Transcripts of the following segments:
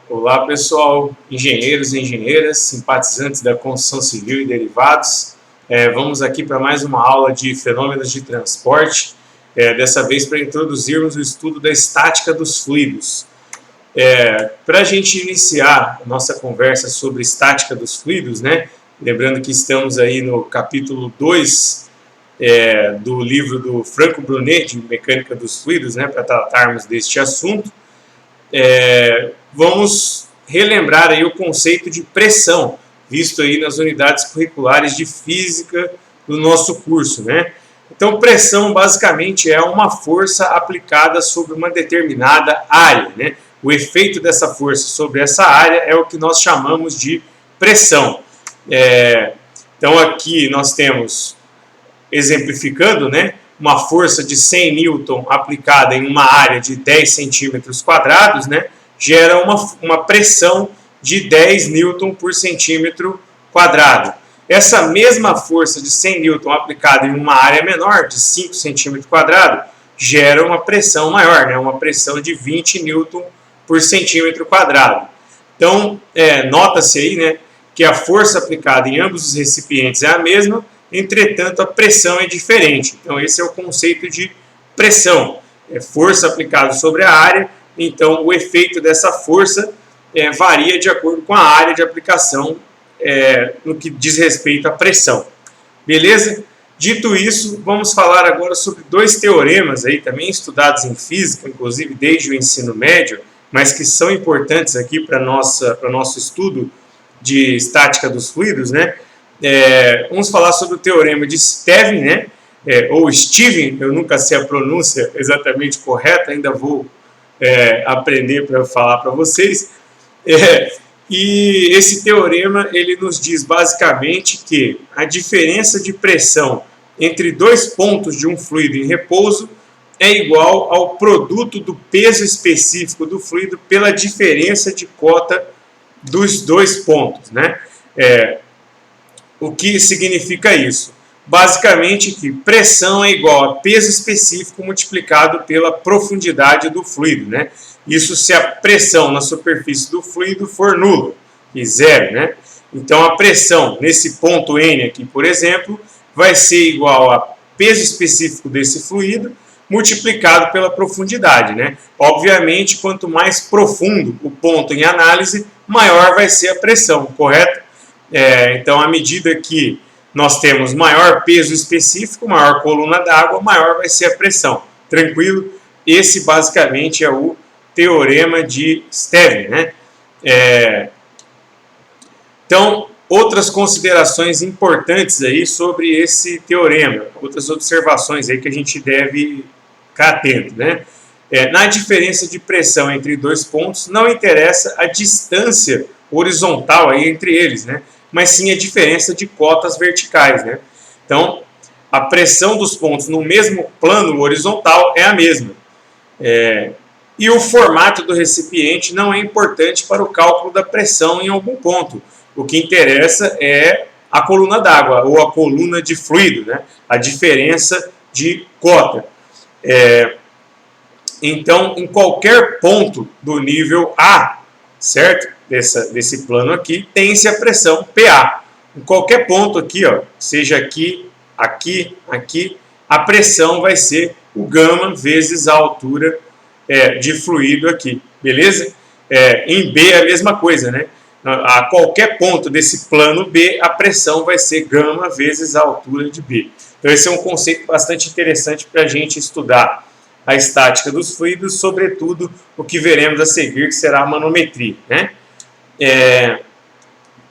Olá pessoal, engenheiros e engenheiras, simpatizantes da construção civil e derivados. Vamos aqui para mais uma aula de fenômenos de transporte, dessa vez para introduzirmos o estudo da estática dos fluidos. Para a gente iniciar a nossa conversa sobre estática dos fluidos, né, lembrando que estamos aí no capítulo 2 do livro do Franco Brunet, de Mecânica dos Fluidos, né, para tratarmos deste assunto. Vamos relembrar aí o conceito de pressão, visto aí nas unidades curriculares de física do nosso curso, né? Então, pressão basicamente é uma força aplicada sobre uma determinada área, né? O efeito dessa força sobre essa área é o que nós chamamos de pressão. Então, aqui nós temos, exemplificando, né, uma força de 100 newton aplicada em uma área de 10 centímetros quadrados, né, gera uma pressão de 10 newton por centímetro quadrado. Essa mesma força de 100 newton aplicada em uma área menor, de 5 centímetros quadrados, gera uma pressão maior, né, uma pressão de 20 newton por centímetro quadrado. Então, nota-se aí, né, que a força aplicada em ambos os recipientes é a mesma, entretanto, a pressão é diferente. Então, esse é o conceito de pressão. É força aplicada sobre a área, então o efeito dessa força varia de acordo com a área de aplicação no que diz respeito à pressão. Beleza? Dito isso, vamos falar agora sobre dois teoremas aí também estudados em física, inclusive desde o ensino médio, mas que são importantes aqui para nosso estudo de estática dos fluidos, né? Vamos falar sobre o teorema de Stevin, né? Ou Steven, eu nunca sei a pronúncia exatamente correta, ainda vou aprender para falar para vocês. E esse teorema ele nos diz basicamente que a diferença de pressão entre dois pontos de um fluido em repouso é igual ao produto do peso específico do fluido pela diferença de cota dos dois pontos, né? O que significa isso? Basicamente que pressão é igual a peso específico multiplicado pela profundidade do fluido, né? Isso se a pressão na superfície do fluido for nula, e zero, né? Então a pressão nesse ponto N aqui, por exemplo, vai ser igual a peso específico desse fluido multiplicado pela profundidade, né? Obviamente, quanto mais profundo o ponto em análise, maior vai ser a pressão, correto? Então, à medida que nós temos maior peso específico, maior coluna d'água, maior vai ser a pressão. Tranquilo? Esse basicamente é o teorema de Stevin, né? Então, outras considerações importantes aí sobre esse teorema, outras observações aí que a gente deve ficar atento, né? Na diferença de pressão entre dois pontos, não interessa a distância horizontal aí entre eles, né? Mas sim a diferença de cotas verticais, né? Então, a pressão dos pontos no mesmo plano horizontal é a mesma. E o formato do recipiente não é importante para o cálculo da pressão em algum ponto. O que interessa é a coluna d'água, ou a coluna de fluido, né? A diferença de cota. Então, em qualquer ponto do nível A, certo? Desse plano aqui, tem-se a pressão PA. Em qualquer ponto aqui, ó, seja aqui, aqui, aqui, a pressão vai ser o gama vezes a altura de fluido aqui, beleza? Em B é a mesma coisa, né? A qualquer ponto desse plano B, a pressão vai ser gama vezes a altura de B. Então esse é um conceito bastante interessante para a gente estudar a estática dos fluidos, sobretudo o que veremos a seguir, que será a manometria, né?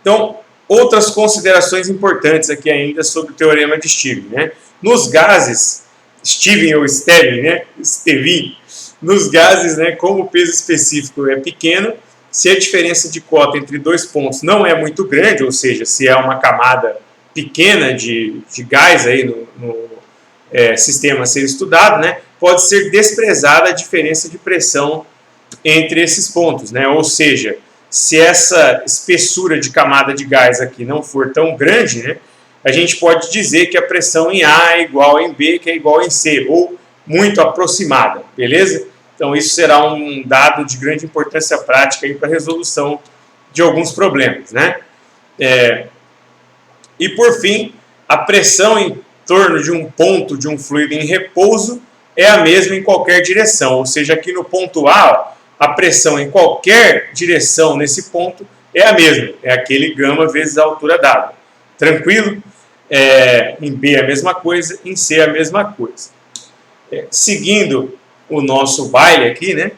Então, outras considerações importantes aqui ainda sobre o teorema de Stevin, né? Nos gases, Stevin ou Stevin, né? Stevin, nos gases, né, como o peso específico é pequeno, se a diferença de cota entre dois pontos não é muito grande, ou seja, se é uma camada pequena de gás aí no sistema a ser estudado, né, pode ser desprezada a diferença de pressão entre esses pontos, né? Ou seja, se essa espessura de camada de gás aqui não for tão grande, né, a gente pode dizer que a pressão em A é igual em B, que é igual em C, ou muito aproximada, beleza? Então isso será um dado de grande importância prática para a resolução de alguns problemas, né? E por fim, a pressão em torno de um ponto de um fluido em repouso é a mesma em qualquer direção, ou seja, aqui no ponto A, a pressão em qualquer direção nesse ponto é a mesma, é aquele gama vezes a altura d'água. Tranquilo? Em B a mesma coisa, em C a mesma coisa. Seguindo o nosso baile aqui, né,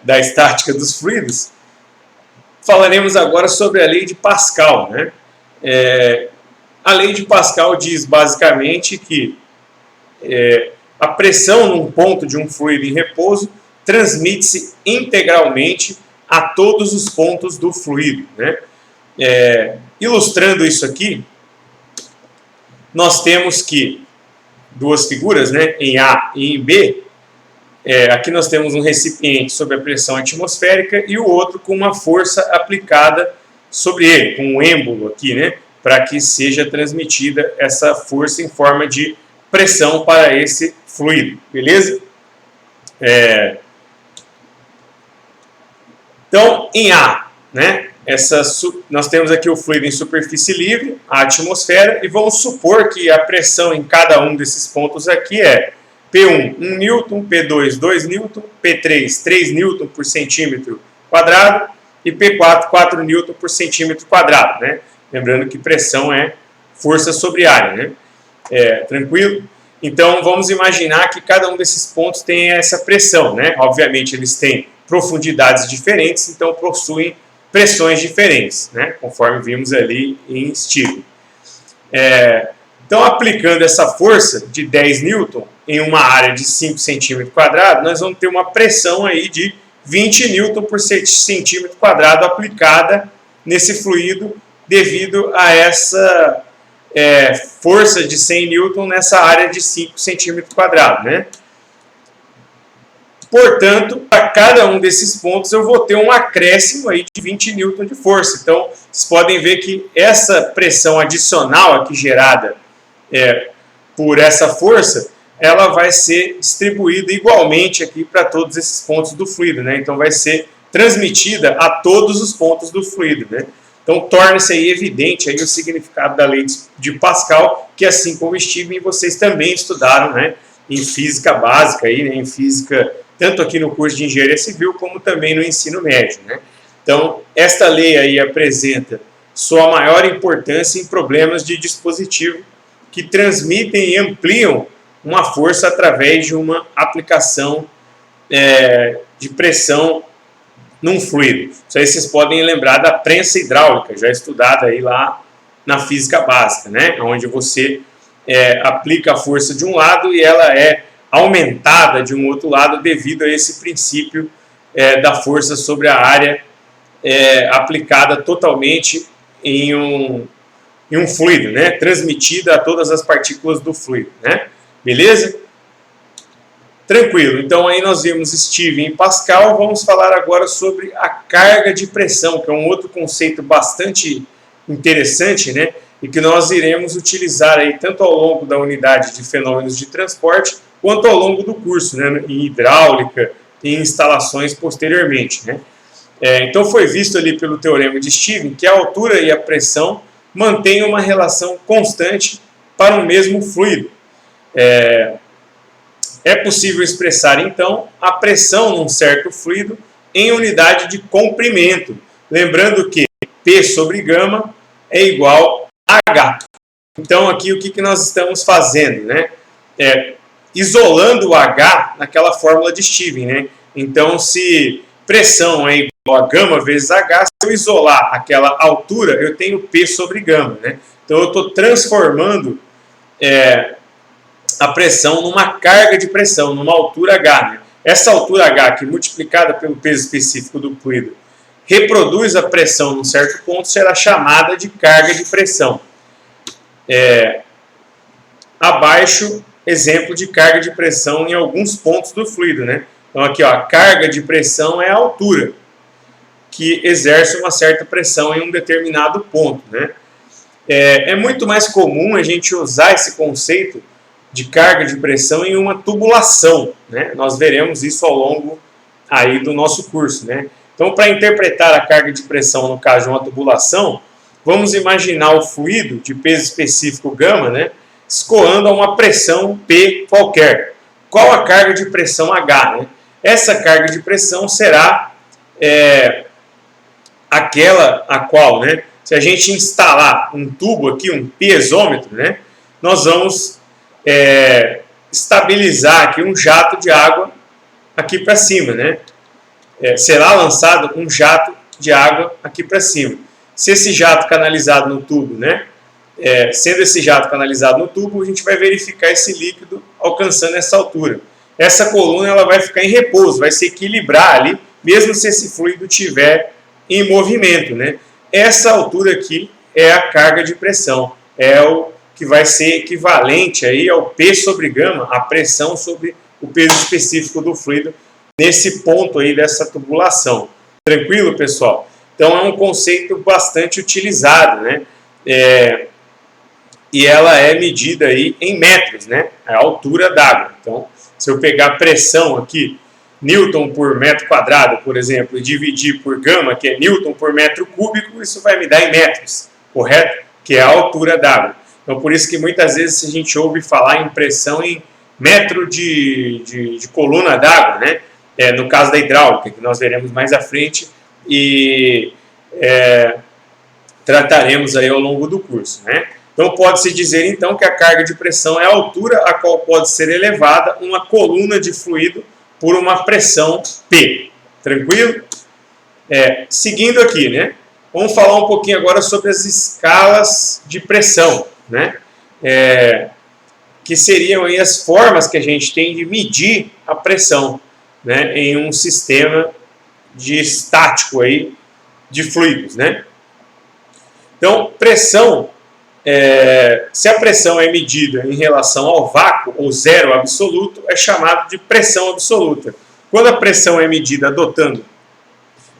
da estática dos fluidos, falaremos agora sobre a lei de Pascal, né? A lei de Pascal diz basicamente que a pressão num ponto de um fluido em repouso transmite-se integralmente a todos os pontos do fluido, né? Ilustrando isso aqui, nós temos que duas figuras, né, em A e em B. Aqui nós temos um recipiente sob a pressão atmosférica e o outro com uma força aplicada sobre ele, com um êmbolo aqui, né, para que seja transmitida essa força em forma de pressão para esse fluido, beleza? Então, em A, né, nós temos aqui o fluido em superfície livre, a atmosfera, e vamos supor que a pressão em cada um desses pontos aqui é P1, 1 Newton, P2, 2 Newton, P3, 3 Newton por centímetro quadrado e P4, 4 Newton por centímetro quadrado, né? Lembrando que pressão é força sobre área, né? Tranquilo? Então, vamos imaginar que cada um desses pontos tem essa pressão, né? Obviamente, eles têm profundidades diferentes, então possuem pressões diferentes, né? Conforme vimos ali em Stevens. Então, aplicando essa força de 10 Newton em uma área de 5 centímetros quadrados, nós vamos ter uma pressão aí de 20 Newton por centímetro quadrado aplicada nesse fluido devido a essa força de 100 Newton nessa área de 5 centímetros quadrados, né? Portanto, para cada um desses pontos eu vou ter um acréscimo aí de 20 Newton de força. Então, vocês podem ver que essa pressão adicional aqui gerada por essa força, ela vai ser distribuída igualmente aqui para todos esses pontos do fluido, né? Então, vai ser transmitida a todos os pontos do fluido, né? Então, torna-se aí evidente aí o significado da lei de Pascal, que assim como o Stevens, vocês também estudaram, né, em física básica, aí, né, em física, tanto aqui no curso de Engenharia Civil, como também no ensino médio, né? Então, esta lei aí apresenta sua maior importância em problemas de dispositivo que transmitem e ampliam uma força através de uma aplicação de pressão num fluido. Isso aí vocês podem lembrar da prensa hidráulica, já estudada aí lá na física básica, né? Onde você aplica a força de um lado e ela é aumentada de um outro lado devido a esse princípio da força sobre a área aplicada totalmente em um fluido, né? Transmitida a todas as partículas do fluido, né? Beleza? Tranquilo. Então aí nós vimos Stevens e Pascal. Vamos falar agora sobre a carga de pressão, que é um outro conceito bastante interessante, né? E que nós iremos utilizar aí tanto ao longo da unidade de fenômenos de transporte, quanto ao longo do curso, né? Em hidráulica e em instalações posteriormente, né? Então foi visto ali pelo teorema de Stevens que a altura e a pressão mantêm uma relação constante para o mesmo fluido. É possível expressar, então, a pressão num certo fluido em unidade de comprimento, lembrando que P sobre gama é igual a H. Então, aqui o que nós estamos fazendo, né? Isolando o H naquela fórmula de Stevens, né? Então, se pressão é igual a gama vezes H, se eu isolar aquela altura, eu tenho P sobre gama, né? Então, eu estou transformando a pressão numa carga de pressão, numa altura H, né? Essa altura H aqui, multiplicada pelo peso específico do fluido, reproduz a pressão num certo ponto, será chamada de carga de pressão. Abaixo, exemplo de carga de pressão em alguns pontos do fluido, né? Então aqui, ó, a carga de pressão é a altura que exerce uma certa pressão em um determinado ponto, né? É muito mais comum a gente usar esse conceito de carga de pressão em uma tubulação, né? Nós veremos isso ao longo aí do nosso curso, né? Então, para interpretar a carga de pressão no caso de uma tubulação, vamos imaginar o fluido de peso específico γ, né, escoando a uma pressão P qualquer. Qual a carga de pressão H? Né? Essa carga de pressão será aquela a qual, né, se a gente instalar um tubo aqui, um piezômetro, né, nós vamos estabilizar aqui um jato de água aqui para cima, né? Será lançado um jato de água aqui para cima. Se esse jato canalizado no tubo, né, sendo esse jato canalizado no tubo, a gente vai verificar esse líquido alcançando essa altura. Essa coluna ela vai ficar em repouso, vai se equilibrar ali, mesmo se esse fluido estiver em movimento, né? Essa altura aqui é a carga de pressão, é o que vai ser equivalente aí ao P sobre γ, a pressão sobre o peso específico do fluido, nesse ponto aí dessa tubulação. Tranquilo, pessoal? Então é um conceito bastante utilizado, né? E ela é medida aí em metros, né? A altura d'água. Então, se eu pegar a pressão aqui, Newton por metro quadrado, por exemplo, e dividir por γ, que é Newton por metro cúbico, isso vai me dar em metros, correto? Que é a altura d'água. Então, por isso que muitas vezes a gente ouve falar em pressão em metro de coluna d'água, né? No caso da hidráulica, que nós veremos mais à frente e trataremos aí ao longo do curso, né? Então, pode-se dizer, então, que a carga de pressão é a altura a qual pode ser elevada uma coluna de fluido por uma pressão P. Tranquilo? Seguindo aqui, né? Vamos falar um pouquinho agora sobre as escalas de pressão, né? Que seriam aí as formas que a gente tem de medir a pressão, né, em um sistema estático aí de fluidos, né? Então, pressão, se a pressão é medida em relação ao vácuo ou zero absoluto, é chamado de pressão absoluta. Quando a pressão é medida adotando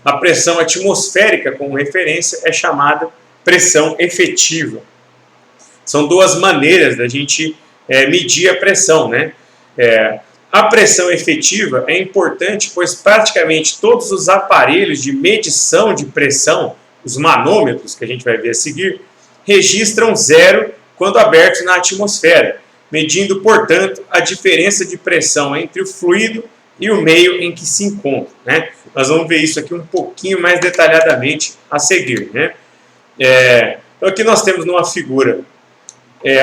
a pressão atmosférica como referência, é chamada pressão efetiva. São duas maneiras da gente medir a pressão, né? A pressão efetiva é importante, pois praticamente todos os aparelhos de medição de pressão, os manômetros que a gente vai ver a seguir, registram zero quando abertos na atmosfera, medindo, portanto, a diferença de pressão entre o fluido e o meio em que se encontra, né? Nós vamos ver isso aqui um pouquinho mais detalhadamente a seguir, né? Então aqui nós temos numa figura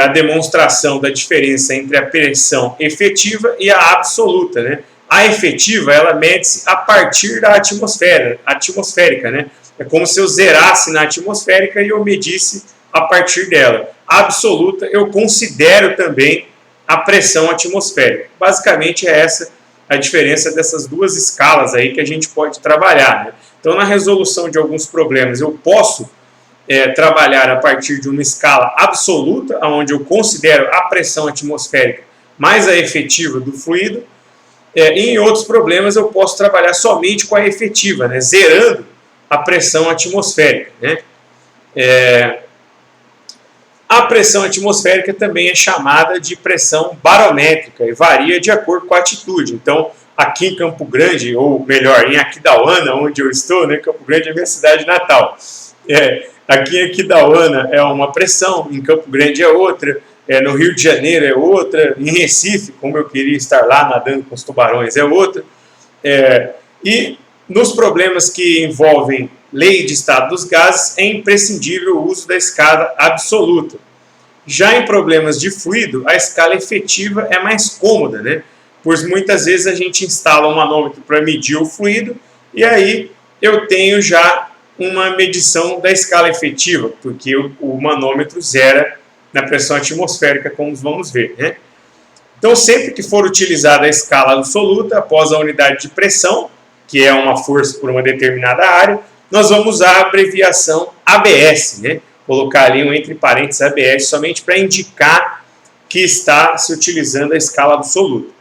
a demonstração da diferença entre a pressão efetiva e a absoluta, né? A efetiva, ela mede-se a partir da atmosférica, né? É como se eu zerasse na atmosférica e eu medisse a partir dela. A absoluta, eu considero também a pressão atmosférica. Basicamente é essa a diferença dessas duas escalas aí que a gente pode trabalhar, né? Então, na resolução de alguns problemas, eu posso trabalhar a partir de uma escala absoluta, onde eu considero a pressão atmosférica mais a efetiva do fluido, e em outros problemas eu posso trabalhar somente com a efetiva, né, zerando a pressão atmosférica, né? A pressão atmosférica também é chamada de pressão barométrica e varia de acordo com a altitude. Então, aqui em Campo Grande, ou melhor, em Aquidauana, onde eu estou, né, Campo Grande é minha cidade natal. Aqui em Aquidauana é uma pressão, em Campo Grande é outra, no Rio de Janeiro é outra, em Recife, como eu queria estar lá nadando com os tubarões, é outra. E nos problemas que envolvem lei de estado dos gases, é imprescindível o uso da escala absoluta. Já em problemas de fluido, a escala efetiva é mais cômoda, né? Pois muitas vezes a gente instala um manômetro para medir o fluido e aí eu tenho já uma medição da escala efetiva, porque o manômetro zera na pressão atmosférica, como vamos ver, né? Então, sempre que for utilizada a escala absoluta, após a unidade de pressão, que é uma força por uma determinada área, nós vamos usar a abreviação ABS, né? Colocar ali um entre parênteses ABS, somente para indicar que está se utilizando a escala absoluta.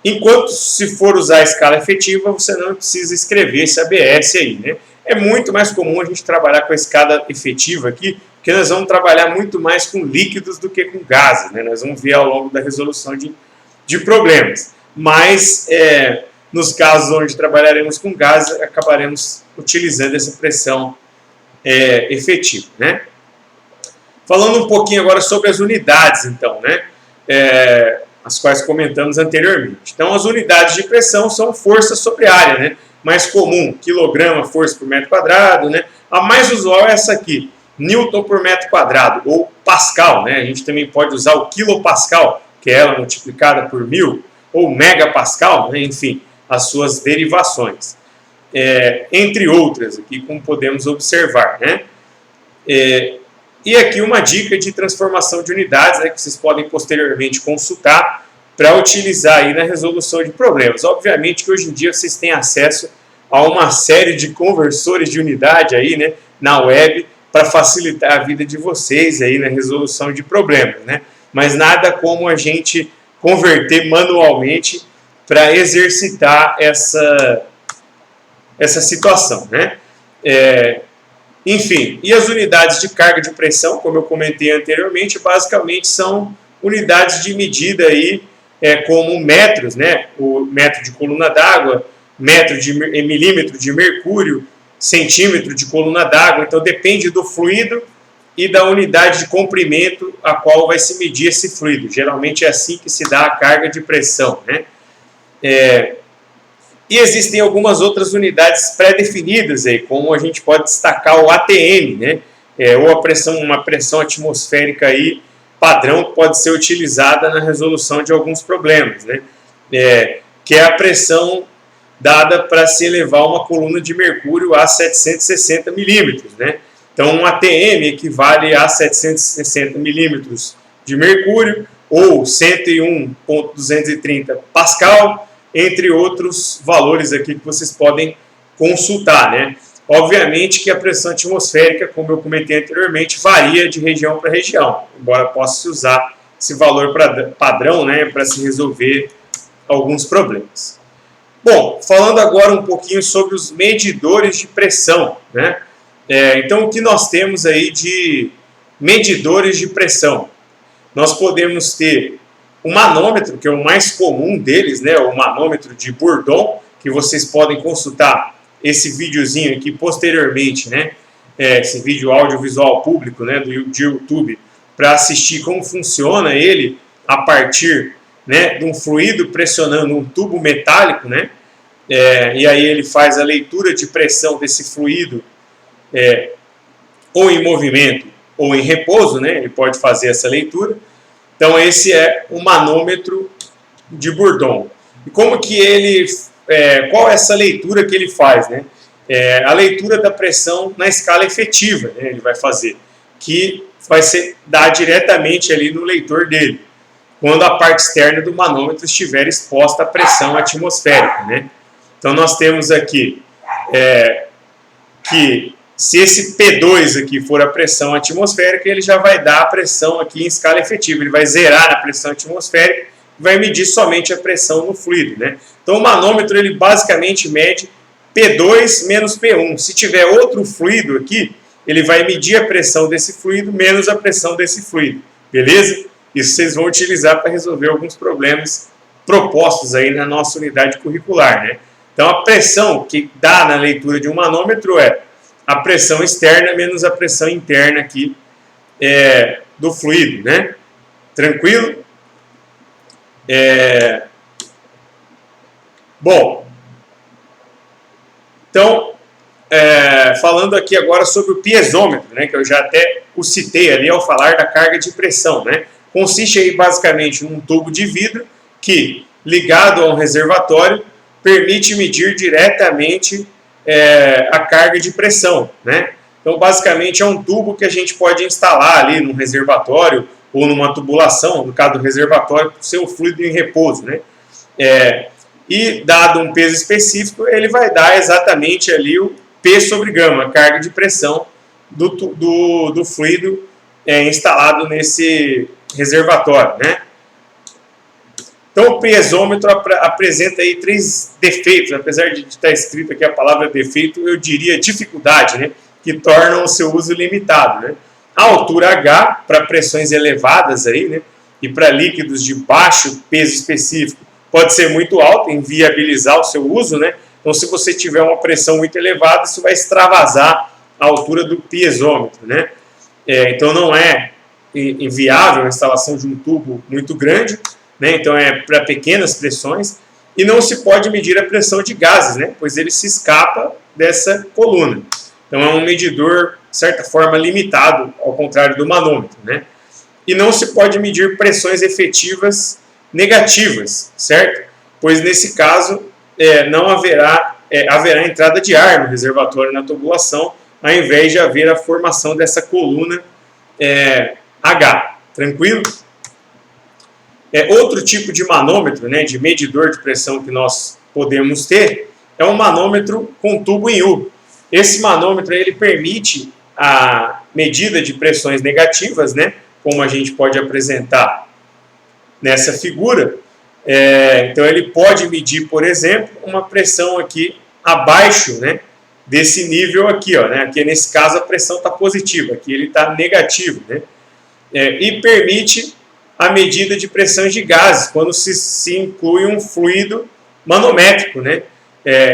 Enquanto, se for usar a escala efetiva, você não precisa escrever esse ABS aí, né? É muito mais comum a gente trabalhar com a escala efetiva aqui porque nós vamos trabalhar muito mais com líquidos do que com gases, né? Nós vamos ver ao longo da resolução de problemas. Mas, nos casos onde trabalharemos com gases, acabaremos utilizando essa pressão efetiva, né? Falando um pouquinho agora sobre as unidades, então, né? As quais comentamos anteriormente. Então, as unidades de pressão são força sobre área, né? Mais comum, quilograma, força por metro quadrado, né? A mais usual é essa aqui, Newton por metro quadrado, ou Pascal, né? A gente também pode usar o quilopascal, que é ela multiplicada por 1000, ou megapascal, né? Enfim, as suas derivações. Entre outras, aqui como podemos observar, né? E aqui uma dica de transformação de unidades, né, que vocês podem posteriormente consultar para utilizar aí na resolução de problemas. Obviamente que hoje em dia vocês têm acesso a uma série de conversores de unidade aí, né, na web para facilitar a vida de vocês aí na resolução de problemas, né? Mas nada como a gente converter manualmente para exercitar essa situação, né? Enfim, e as unidades de carga de pressão, como eu comentei anteriormente, basicamente são unidades de medida aí, como metros, né? O metro de coluna d'água, metro de milímetro de mercúrio, centímetro de coluna d'água. Então depende do fluido e da unidade de comprimento a qual vai se medir esse fluido. Geralmente é assim que se dá a carga de pressão, né? E existem algumas outras unidades pré-definidas aí, como a gente pode destacar o ATM, né? Ou uma pressão atmosférica aí padrão que pode ser utilizada na resolução de alguns problemas, né? Que é a pressão dada para se elevar uma coluna de mercúrio a 760 milímetros, né? Então, um ATM equivale a 760 milímetros de mercúrio, ou 101,230 Pascal, entre outros valores aqui que vocês podem consultar, né? Obviamente que a pressão atmosférica, como eu comentei anteriormente, varia de região para região, embora possa-se usar esse valor padrão, né, para se resolver alguns problemas. Bom, falando agora um pouquinho sobre os medidores de pressão, né? Então, o que nós temos aí de medidores de pressão? Nós podemos ter o manômetro, que é o mais comum deles, né, o manômetro de Bourdon, que vocês podem consultar esse videozinho aqui posteriormente, né, esse vídeo audiovisual público, né, de YouTube, para assistir como funciona ele a partir, né, de um fluido pressionando um tubo metálico, né, e aí ele faz a leitura de pressão desse fluido ou em movimento ou em repouso, né, ele pode fazer essa leitura. Então esse é o manômetro de Bourdon. E como que ele, qual é essa leitura que ele faz, né? A leitura da pressão na escala efetiva, né, ele vai fazer, que vai ser dar diretamente ali no leitor dele, quando a parte externa do manômetro estiver exposta à pressão atmosférica, né? Então nós temos aqui que se esse P2 aqui for a pressão atmosférica, ele já vai dar a pressão aqui em escala efetiva. Ele vai zerar a pressão atmosférica e vai medir somente a pressão no fluido, né? Então o manômetro ele basicamente mede P2 menos P1. Se tiver outro fluido aqui, ele vai medir a pressão desse fluido menos a pressão desse fluido. Beleza? Isso vocês vão utilizar para resolver alguns problemas propostos aí na nossa unidade curricular, né? Então a pressão que dá na leitura de um manômetro é a pressão externa menos a pressão interna aqui do fluido, né? Tranquilo? Bom, então, falando aqui agora sobre o piezômetro, né? Que eu já até o citei ali ao falar da carga de pressão, né? Consiste aí basicamente num tubo de vidro que, ligado a um reservatório, permite medir diretamente a carga de pressão, né? Então, basicamente, é um tubo que a gente pode instalar ali num reservatório ou numa tubulação, no caso do reservatório, para o seu fluido em repouso, né? E, dado um peso específico, ele vai dar exatamente ali o P sobre gama, a carga de pressão do fluido instalado nesse reservatório, né? Então, o piezômetro apresenta aí 3 defeitos, apesar de estar escrito aqui a palavra defeito, eu diria dificuldade, né, que tornam o seu uso limitado, né? A altura H, para pressões elevadas aí, né? E para líquidos de baixo peso específico, pode ser muito alta, inviabilizar o seu uso, né? Então, se você tiver uma pressão muito elevada, isso vai extravasar a altura do piezômetro, né? Então, não é inviável a instalação de um tubo muito grande, né? Então, é para pequenas pressões. E não se pode medir a pressão de gases, né? Pois ele se escapa dessa coluna. Então, é um medidor, de certa forma, limitado, ao contrário do manômetro, né? E não se pode medir pressões efetivas negativas, certo? Pois nesse caso não haverá entrada de ar no reservatório na tubulação, ao invés de haver a formação dessa coluna H. Tranquilo? Outro tipo de manômetro, né, de medidor de pressão que nós podemos ter é um manômetro com tubo em U. Esse manômetro ele permite a medida de pressões negativas, né, como a gente pode apresentar nessa figura. Então, ele pode medir, por exemplo, uma pressão aqui abaixo, né, desse nível aqui. Ó, né? Aqui, nesse caso, a pressão está positiva, aqui ele está negativo. Né? E permite a medida de pressões de gases, quando se inclui um fluido manométrico. Né?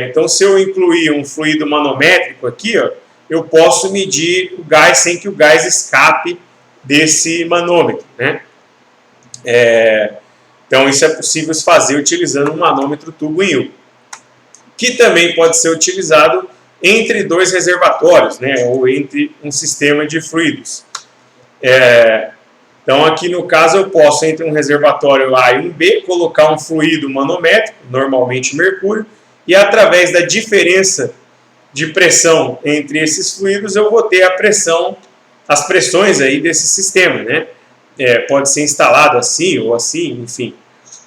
Então, se eu incluir um fluido manométrico aqui, ó, eu posso medir o gás sem que o gás escape desse manômetro, né? Então, isso é possível fazer utilizando um manômetro tubo em U, que também pode ser utilizado entre dois reservatórios, né? Ou entre um sistema de fluidos. Então, aqui no caso, eu posso, entre um reservatório A e um B, colocar um fluido manométrico, normalmente mercúrio, e através da diferença de pressão entre esses fluidos, eu vou ter as pressões aí desse sistema, né? Pode ser instalado assim ou assim, enfim,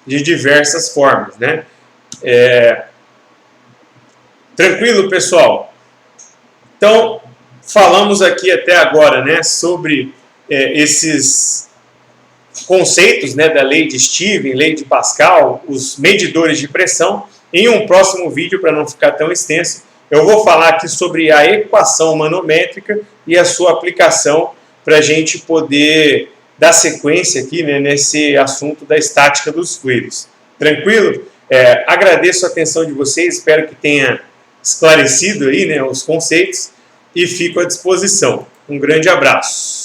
de diversas formas, né? Tranquilo, pessoal? Então, falamos aqui até agora, né, sobre esses conceitos, né, da lei de Steven, lei de Pascal, os medidores de pressão. Em um próximo vídeo, para não ficar tão extenso, eu vou falar aqui sobre a equação manométrica e a sua aplicação para a gente poder dar sequência aqui, né, nesse assunto da estática dos fluidos. Tranquilo? Agradeço a atenção de vocês, espero que tenha esclarecido aí, né, os conceitos e fico à disposição. Um grande abraço.